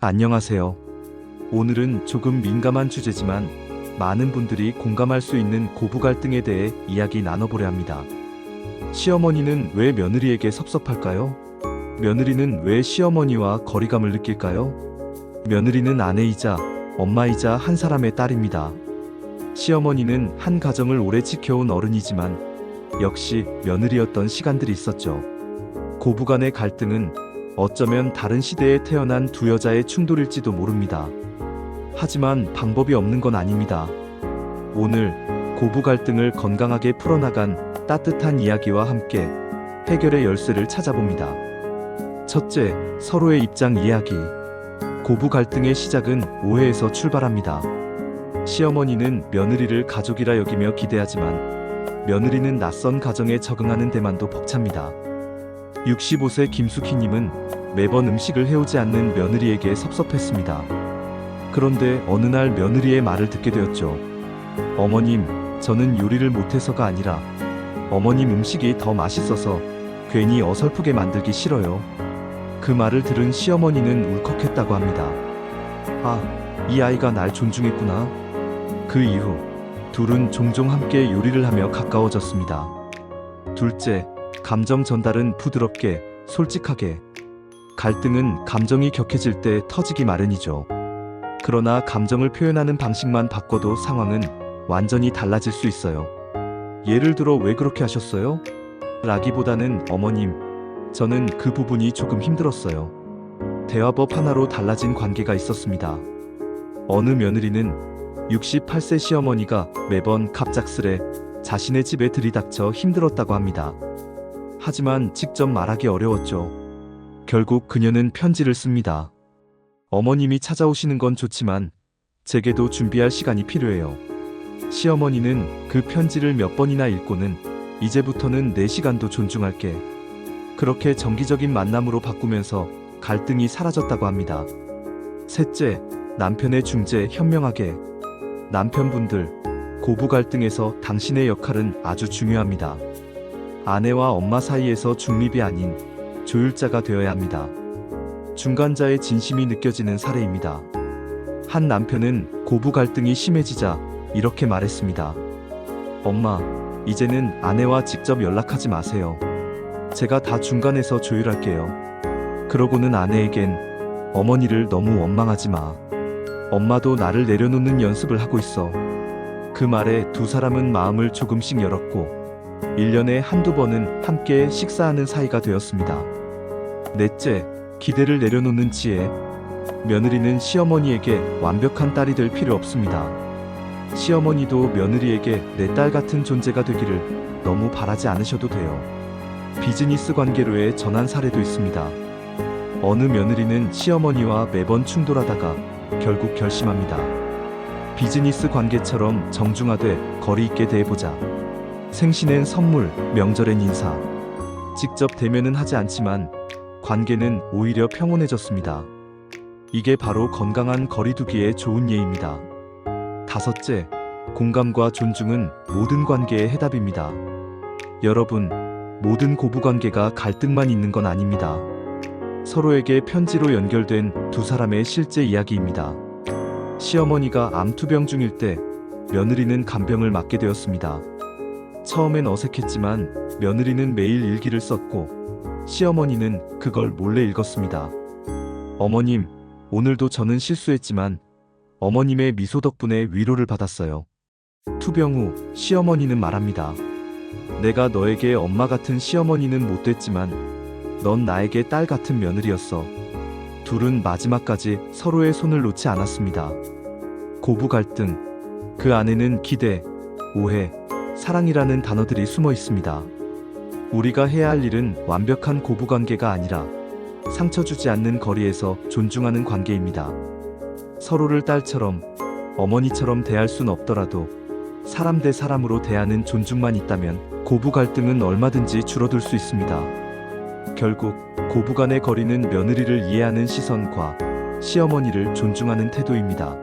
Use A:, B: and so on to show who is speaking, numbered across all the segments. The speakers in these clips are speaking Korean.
A: 안녕하세요. 오늘은 조금 민감한 주제지만 많은 분들이 공감할 수 있는 고부 갈등에 대해 이야기 나눠보려 합니다. 시어머니는 왜 며느리에게 섭섭할까요? 며느리는 왜 시어머니와 거리감을 느낄까요? 며느리는 아내이자 엄마이자 한 사람의 딸입니다. 시어머니는 한 가정을 오래 지켜온 어른이지만 역시 며느리였던 시간들이 있었죠. 고부간의 갈등은 어쩌면 다른 시대에 태어난 두 여자의 충돌일지도 모릅니다. 하지만 방법이 없는 건 아닙니다. 오늘 고부 갈등을 건강하게 풀어나간 따뜻한 이야기와 함께 해결의 열쇠를 찾아봅니다. 첫째, 서로의 입장 이야기. 고부 갈등의 시작은 오해에서 출발합니다. 시어머니는 며느리를 가족이라 여기며 기대하지만 며느리는 낯선 가정에 적응하는 데만도 벅찹니다. 65세 김숙희님은 매번 음식을 해오지 않는 며느리에게 섭섭했습니다. 그런데 어느 날 며느리의 말을 듣게 되었죠. 어머님, 저는 요리를 못해서가 아니라 어머님 음식이 더 맛있어서 괜히 어설프게 만들기 싫어요. 그 말을 들은 시어머니는 울컥했다고 합니다. 아, 이 아이가 날 존중했구나. 그 이후 둘은 종종 함께 요리를 하며 가까워졌습니다. 둘째, 감정 전달은 부드럽게, 솔직하게. 갈등은 감정이 격해질 때 터지기 마련이죠. 그러나 감정을 표현하는 방식만 바꿔도 상황은 완전히 달라질 수 있어요. 예를 들어 왜 그렇게 하셨어요? 라기보다는 어머님, 저는 그 부분이 조금 힘들었어요. 대화법 하나로 달라진 관계가 있었습니다. 어느 며느리는 68세 시어머니가 매번 갑작스레 자신의 집에 들이닥쳐 힘들었다고 합니다. 하지만 직접 말하기 어려웠죠. 결국 그녀는 편지를 씁니다. 어머님이 찾아오시는 건 좋지만 제게도 준비할 시간이 필요해요. 시어머니는 그 편지를 몇 번이나 읽고는 이제부터는 내 시간도 존중할게. 그렇게 정기적인 만남으로 바꾸면서 갈등이 사라졌다고 합니다. 셋째, 남편의 중재 현명하게. 남편분들, 고부 갈등에서 당신의 역할은 아주 중요합니다. 아내와 엄마 사이에서 중립이 아닌 조율자가 되어야 합니다. 중간자의 진심이 느껴지는 사례입니다. 한 남편은 고부 갈등이 심해지자 이렇게 말했습니다. 엄마, 이제는 아내와 직접 연락하지 마세요. 제가 다 중간에서 조율할게요. 그러고는 아내에겐 어머니를 너무 원망하지 마. 엄마도 나를 내려놓는 연습을 하고 있어. 그 말에 두 사람은 마음을 조금씩 열었고 1년에 한두 번은 함께 식사하는 사이가 되었습니다. 넷째, 기대를 내려놓는 지혜. 며느리는 시어머니에게 완벽한 딸이 될 필요 없습니다. 시어머니도 며느리에게 내 딸 같은 존재가 되기를 너무 바라지 않으셔도 돼요. 비즈니스 관계로의 전환 사례도 있습니다. 어느 며느리는 시어머니와 매번 충돌하다가 결국 결심합니다. 비즈니스 관계처럼 정중하되 거리 있게 대해보자. 생신엔 선물, 명절엔 인사. 직접 대면은 하지 않지만 관계는 오히려 평온해졌습니다. 이게 바로 건강한 거리두기의 좋은 예입니다. 다섯째, 공감과 존중은 모든 관계의 해답입니다. 여러분, 모든 고부관계가 갈등만 있는 건 아닙니다. 서로에게 편지로 연결된 두 사람의 실제 이야기입니다. 시어머니가 암투병 중일 때 며느리는 간병을 맡게 되었습니다. 처음엔 어색했지만 며느리는 매일 일기를 썼고 시어머니는 그걸 몰래 읽었습니다. 어머님, 오늘도 저는 실수했지만 어머님의 미소 덕분에 위로를 받았어요. 투병 후 시어머니는 말합니다. 내가 너에게 엄마 같은 시어머니는 못 됐지만 넌 나에게 딸 같은 며느리였어. 둘은 마지막까지 서로의 손을 놓지 않았습니다. 고부 갈등, 그 안에는 기대, 오해, 사랑이라는 단어들이 숨어 있습니다. 우리가 해야 할 일은 완벽한 고부 관계가 아니라 상처 주지 않는 거리에서 존중하는 관계입니다. 서로를 딸처럼, 어머니처럼 대할 순 없더라도 사람 대 사람으로 대하는 존중만 있다면 고부 갈등은 얼마든지 줄어들 수 있습니다. 결국 고부 간의 거리는 며느리를 이해하는 시선과 시어머니를 존중하는 태도입니다.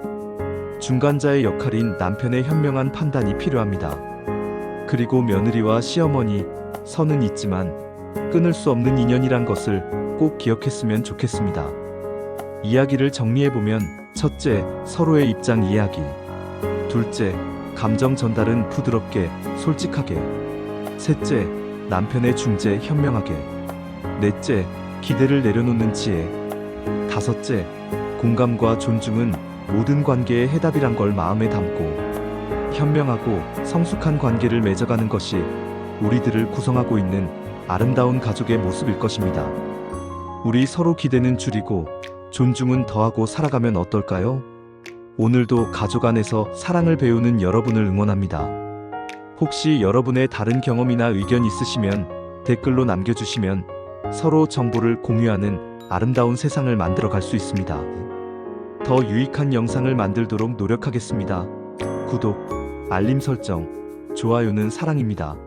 A: 중간자의 역할인 남편의 현명한 판단이 필요합니다. 그리고 며느리와 시어머니, 선은 있지만 끊을 수 없는 인연이란 것을 꼭 기억했으면 좋겠습니다. 이야기를 정리해보면 첫째, 서로의 입장 이해하기. 둘째, 감정 전달은 부드럽게, 솔직하게. 셋째, 남편의 중재 현명하게. 넷째, 기대를 내려놓는 지혜. 다섯째, 공감과 존중은 모든 관계의 해답이란 걸 마음에 담고 현명하고 성숙한 관계를 맺어가는 것이 우리들을 구성하고 있는 아름다운 가족의 모습일 것입니다. 우리 서로 기대는 줄이고 존중은 더하고 살아가면 어떨까요? 오늘도 가족 안에서 사랑을 배우는 여러분을 응원합니다. 혹시 여러분의 다른 경험이나 의견 있으시면 댓글로 남겨주시면 서로 정보를 공유하는 아름다운 세상을 만들어 갈 수 있습니다. 더 유익한 영상을 만들도록 노력하겠습니다. 구독, 알림 설정, 좋아요는 사랑입니다.